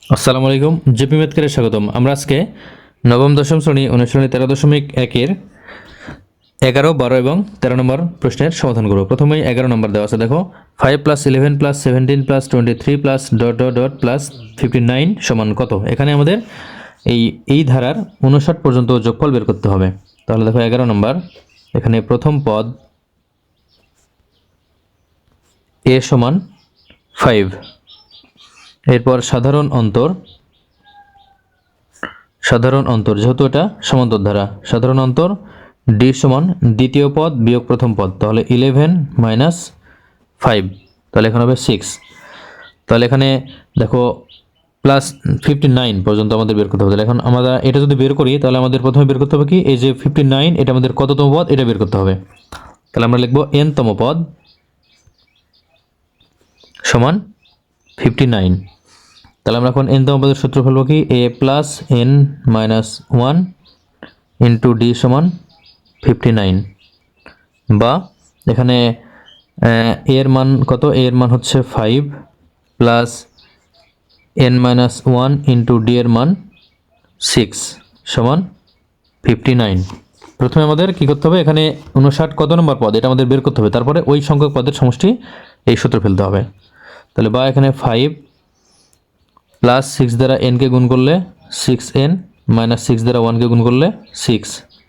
আসসালামু আলাইকুম, জেপি ম্যাথকে স্বাগতম। আমরা আজকে নবম দশম শ্রেণী অনুশীলনী 13.1-এর 11, 12 এবং 13 নম্বর প্রশ্নের সমাধান করব। প্রথমেই 11 নম্বর দেওয়া আছে, দেখো 5 + 11 + 17 + 23 + ... + 59 সমান কত। এখানে আমাদের এই ধারার 59 পর্যন্ত যোগফল বের করতে হবে। তাহলে দেখো 11 নম্বর, এখানে প্রথম পদ a সমান 5, এরপর সাধারণ অন্তর যেহেতু এটা সমান্তর ধারা, সাধারণ অন্তর d সমান দ্বিতীয় পদ বিয়োগ প্রথম পদ, তাহলে 11 - 5, তাহলে এখানে হবে 6। তাহলে এখানে দেখো +59 পর্যন্ত আমাদের বের করতে হবে। তাহলে এখন আমরা এটা যদি বের করি, তাহলে আমাদের প্রথমে বের করতে হবে কি, এই যে 59 এটা আমাদের কততম পদ এটা বের করতে হবে। তাহলে আমরা লিখব n-তম পদ সমান 59। তাহলে আমরা এখন n-তম পদের সূত্র ফেলবো কি, a + n - 1 * d সমান 59, বা এখানে এর মান কত, এর মান হচ্ছে 5 প্লাস n - 1 * d এর মান 6 সমান 59। প্রথমে আমাদের কি করতে হবে, এখানে 59 কত নম্বর পদ এটা আমাদের বের করতে হবে, তারপরে ওই সংখ্যক পদের সমষ্টি এই সূত্র ফেলতে হবে। তাহলে বা এখানে 5 প্লাস 6 দ্বারা n কে গুণ করলে 6n, -6 দ্বারা 1 কে গুণ করলে 6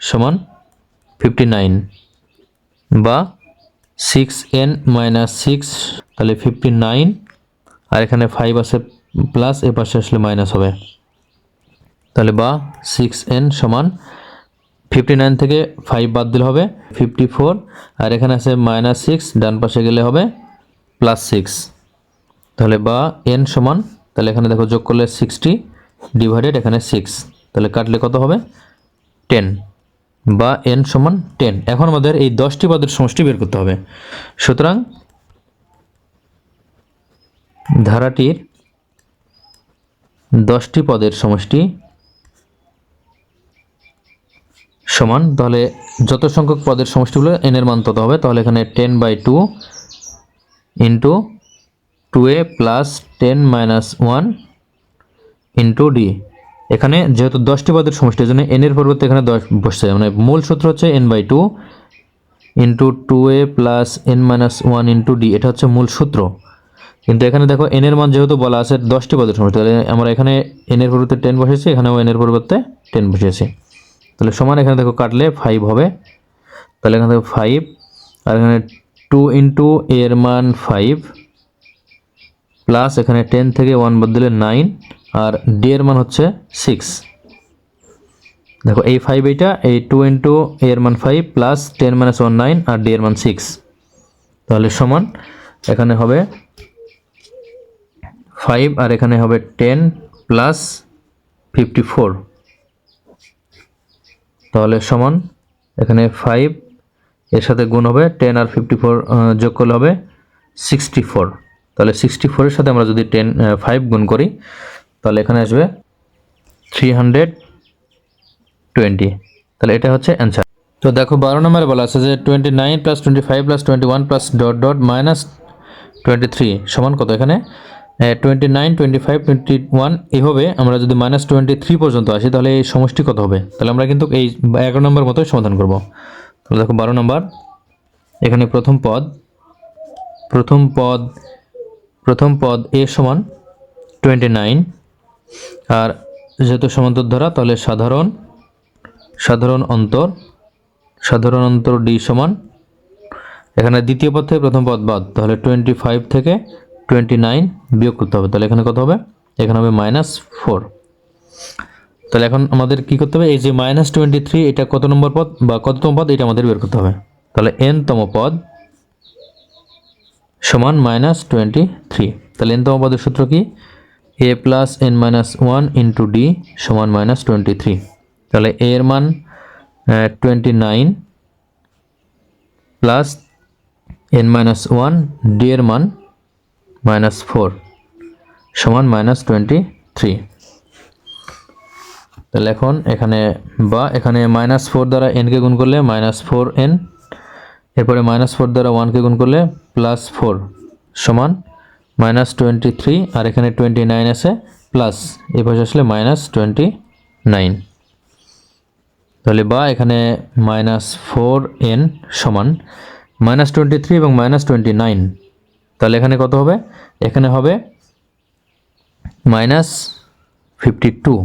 সমান 59, বা 6n - 6, তাহলে 59, আর এখানে 5 আছে প্লাস, এ পাশে আসলে মাইনাস হবে। তাহলে বা 6n সমান 59 থেকে 5 বাদ দিলে হবে 54, আর এখানে আছে -6, ডান পাশে গেলে হবে +6। তাহলে বা n সমান, তাহলে এখানে দেখো যোগ করলে 60 ডিভাইডেড এখানে 6, তাহলে কাটলে কত হবে 10, বা n সমান 10। এখন আমাদের এই 10টি পদের সমষ্টি বের করতে হবে। সুতরাং ধারাটির 10টি পদের সমষ্টি সমান, তাহলে যত সংখ্যক পদের সমষ্টিগুলো n এর মান তত হবে। তাহলে এখানে 10/2 into 2a plus 10 - 1 into d। এখানে যেহেতু 10টি পদের সমষ্টি, এই জন্য n এর পরিবর্তে এখানে 10 বসছে, মানে মূল সূত্র হচ্ছে n/2 into 2a plus n - 1 into d, এটা হচ্ছে মূল সূত্র। কিন্তু এখানে দেখো n এর মান যেহেতু বলা আছে 10টি পদের সমষ্টি, তাহলে আমরা এখানে n এর পরিবর্তে 10 বসিয়েছি, এখানেও n এর পরিবর্তে 10 বসিয়েছি। তাহলে সমান, এখানে দেখো কাটলে 5 হবে। তাহলে এখানে দেখো 5, আর এখানে 2 ইন্টু a এর মান 5 প্লাস এখানে 10 থেকে 1 বাদ দিলে 9, আর d এর মান হচ্ছে 6। দেখো এই 5, এইটা এই 2 ইন্টু a এর মান 5 প্লাস 10 - 1 9, আর d এর মান 6, তাহলে সমান এখানে হবে 5, আর এখানে হবে 10 প্লাস 54, তাহলে সমান এখানে 5 এর সাথে গুণ হবে 10 আর 54 যোগ করলে হবে 64। তাহলে 64 এর সাথে আমরা যদি 5 গুণ করি, তাহলে এখানে আসবে 320। তাহলে এটা হচ্ছে অ্যান্সার। তো দেখো 12 নম্বরে বলা আছে যে 29 + 25 + 21 + ... -23 সমান কত। এখানে 29, 25, 21 এভাবে আমরা যদি -23 পর্যন্ত আসি, তাহলে এই সমষ্টি কত হবে। তাহলে আমরা কিন্তু এই 11 নম্বর মতোই সমাধান করব। তাহলে দেখো 12 নম্বর, এখানে প্রথম পদ a সমান 29, আর যেহেতু সমান্তর ধারা, তাহলে সাধারণ অন্তর d সমান, এখানে দ্বিতীয় পদ থেকে প্রথম পদ বাদ, তাহলে 25 থেকে 29 বিয়োগ করতে হবে। তাহলে এখানে কত হবে, এখানে হবে -4। তাহলে এখন আমাদের কি করতে হবে, এই যে -23 এটা কত নম্বর পদ বা কততম পদ এটা আমাদের বের করতে হবে। তাহলে n-তম পদ সমান -23। তাহলে n-তম পদের সূত্র কি, a plus n - 1 into d সমান -23। তাহলে a এর মান 29 প্লাস n - 1, d এর মান -4 সমান -23। তাহলে এখন এখানে -4 দ্বারা n কে গুণ করলে -4n, এরপরে -4 দ্বারা 1 কে গুণ করলে +4 সমান -23, আর এখানে 29 আছে প্লাস এই পাশে আসলে -29, তাহলে বা এখানে -4n সমান -23 এবং -29, তাহলে এখানে কত হবে? এখানে হবে -52,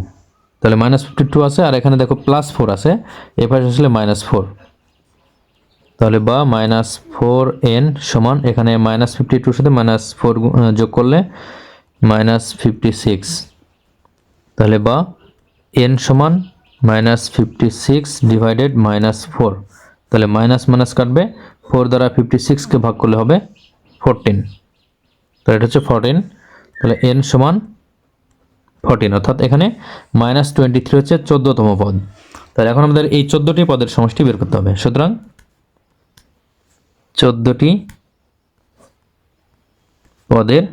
তাহলে -52 আছে, আর এখানে দেখো +4 আছে, এই পাশে আসলে -4, তাহলে বা -4n সমান এখানে -52 সাথে -4 যোগ করলে -56, তাহলে বা n সমান -56 ডিভাইডেড -4, তাহলে মাইনাস মাইনাস কাটবে, 4 দ্বারা 56কে ভাগ করলে হবে 14, তাহলে এটা হচ্ছে 14, তাহলে n সমান 14, অর্থাৎ এখানে -23 হচ্ছে 14তম পদ। তাহলে এখন আমাদের এই 14টি পদের সমষ্টি বের করতে হবে। সুতরাং 14টি পদের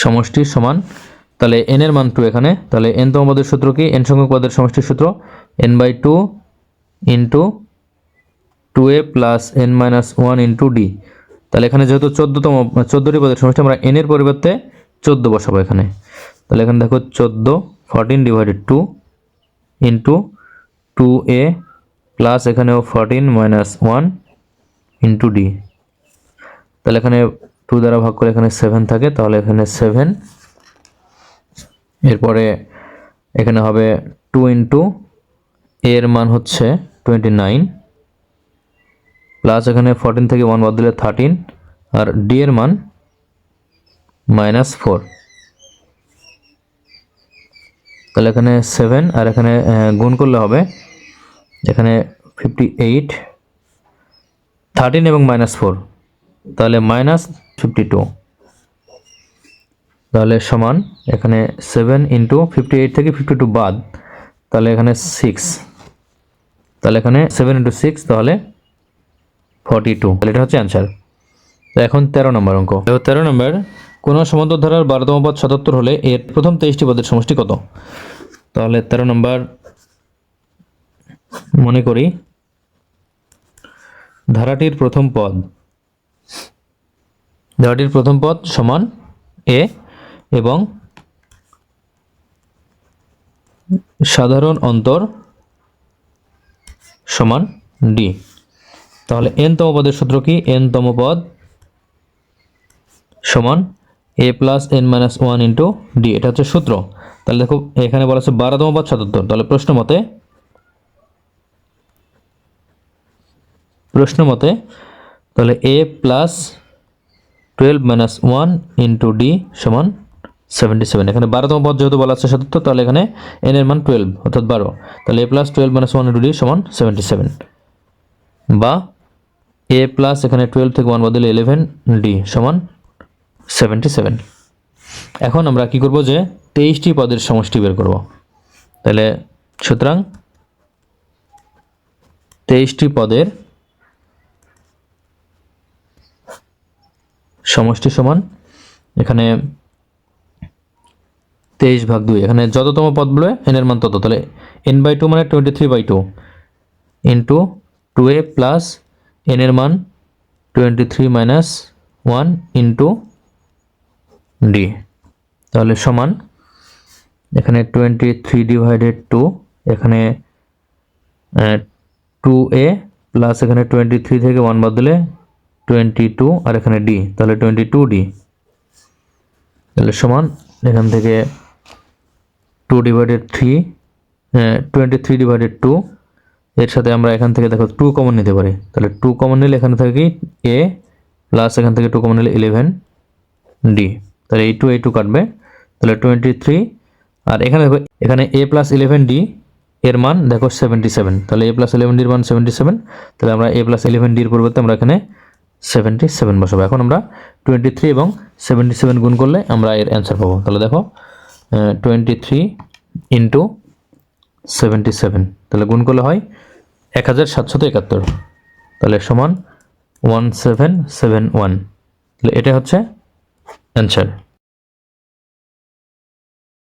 সমষ্টি সমান, তাহলে n এর মান 2 এখানে, তাহলে n তম পদের সূত্র কি? n সংখ্যক পদের সমষ্টির সূত্র n/2 into 2a plus n-1 into d। তাহলে এখানে যেহেতু 14টি পদের সমষ্টি, আমরা n এর পরিবর্তে 14 বসাবো এখানে। তাহলে এখানে দেখো 14 ডিভাইডেড 2 ইন্টু 2a প্লাস এখানেও 14-1 ইন্টু d। তাহলে এখানে 2 দ্বারা ভাগ করে এখানে 7 থাকে, তাহলে এখানে 7, এরপরে এখানে হবে 2 ইন্টু a এর মান হচ্ছে 29 প্লাস এখানে 14 থেকে 1 বাদ দিলে 13, আর d এর মান -4, তাহলে এখানে 7 আর এখানে গুণ করলে হবে এখানে 58, 13 এবং -4, তাহলে -52, তাহলে সমান এখানে 7 ইন্টু 58 থেকে 52 বাদ, তাহলে এখানে 6, তাহলে এখানে 7 ইন্টু 6 তাহলে 42, তাহলে এটা হচ্ছে অ্যান্সার। তো এখন 13 নম্বর অঙ্ক। 13 নম্বর, কোন সমান্তর ধারার 12তম পদ 77 হলে এর প্রথম 23টি পদের সমষ্টি কত? তাহলে 13 নম্বর মনে করি ধারাটির প্রথম পদ সমান a এবং সাধারণ অন্তর সমান d। তাহলে n তম পদের সূত্র কি? n তম পদ সমান a plus n-1 into d, এটা হচ্ছে সূত্র। তাহলে দেখো এখানে বলা আছে 12তম পদ 77, তাহলে প্রশ্ন মতে তাহলে a প্লাস 12-1 ইন্টু d সমান 77। এখানে 12তম পদ যেহেতু বলা আছে 77, তাহলে এখানে n এর মান 12 অর্থাৎ 12, তাহলে a প্লাস 12-1 ইন্টু d সমান 77, বা a প্লাস এখানে 12 থেকে 1 বাদ দিলে 11 d সমান 77। এখন আমরা কি করব যে 23টি পদের সমষ্টি বের করব। তাহলে সুতরাং 23টি পদের সমষ্টি সমান এখানে 23/2, এখানে যততম পদ বলে n এর মান তত, তাহলে n/2 মানে 23/2 ইন্টু 2a প্লাস n এর মান 23-1 ইন্টু d, তাহলে সমান এখানে 23 ডিভাইডেড 2, এখানে 2a প্লাস এখানে 23 থেকে 1 বাদ দিলে 22, আর এখানে d, তাহলে 22d, তাহলে সমান এখান থেকে 2 ডিভাইডেড 3, 23 ডিভাইডেড 2, এর সাথে আমরা এখান থেকে দেখো 2 কমন নিতে পারি, তাহলে 2 কমন নিলে এখানে থাকে কি a প্লাস এখান থেকে 2 কমন নিলে 11d, তাহলে এই 2 কাটবে, তাহলে 23, আর এখানে দেখো এখানে a প্লাস 11d এর মান দেখো 77, তাহলে a প্লাস 11d এর মান 77, তাহলে আমরা a প্লাস 11d এর পরিবর্তে আমরা এখানে 77 বসাবো। এখন আমরা 23 এবং 77 গুণ করলে আমরা এর অ্যান্সার পাবো। তাহলে দেখো 23 ইন্টু 77, তাহলে গুণ করলে হয় 1771, তাহলে সমান 1771, তাহলে এটা হচ্ছে অ্যান্সার।